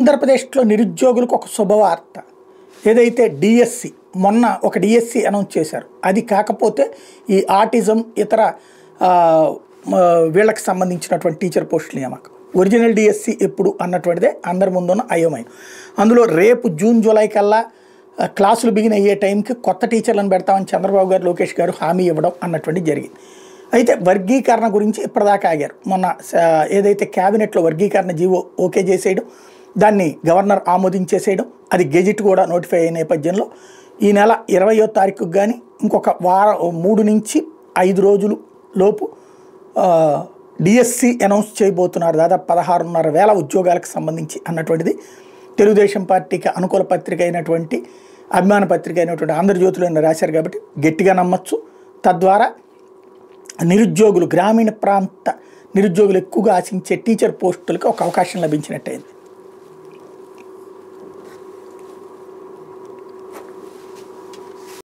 ఆంధ్రప్రదేశ్లో నిరుద్యోగులకు ఒక శుభవార్త. ఏదైతే డిఎస్సి మొన్న ఒక డిఎస్సి అనౌన్స్ చేశారు. అది కాకపోతే ఈ ఆటిజం ఇతర వీళ్ళకి సంబంధించినటువంటి టీచర్ పోస్టుల నియామకం. ఒరిజినల్ డిఎస్సి ఎప్పుడు అన్నటువంటిదే అందరి ముందున్న అయోమయం. అందులో రేపు జూన్ జూలై కల్లా క్లాసులు బిగిన్ అయ్యే టైంకి కొత్త టీచర్లను పెడతామని చంద్రబాబు గారు లోకేష్ గారు హామీ ఇవ్వడం అన్నటువంటి జరిగింది. అయితే వర్గీకరణ గురించి ఇప్పటిదాకా ఆగారు. మొన్న ఏదైతే క్యాబినెట్లో వర్గీకరణ జీవో ఓకే చేసేయడం, దాన్ని గవర్నర్ ఆమోదించేసేయడం, అది గెజిట్ కూడా నోటిఫై అయిన నేపథ్యంలో ఈ నెల 20వ తారీఖుకి కానీ ఇంకొక 3 నుంచి 5 రోజులు లోపు డిఎస్సి అనౌన్స్ చేయబోతున్నారు. దాదాపు 16,500 ఉద్యోగాలకు సంబంధించి అన్నటువంటిది తెలుగుదేశం పార్టీకి అనుకూల పత్రిక అయినటువంటి అభిమాన పత్రిక అయినటువంటి ఆంధ్రజ్యోతిలో రాశారు. కాబట్టి గట్టిగా నమ్మచ్చు. తద్వారా నిరుద్యోగులు, గ్రామీణ ప్రాంత నిరుద్యోగులు ఎక్కువగా ఆశించే టీచర్ పోస్టులకు ఒక అవకాశం లభించినట్టయింది.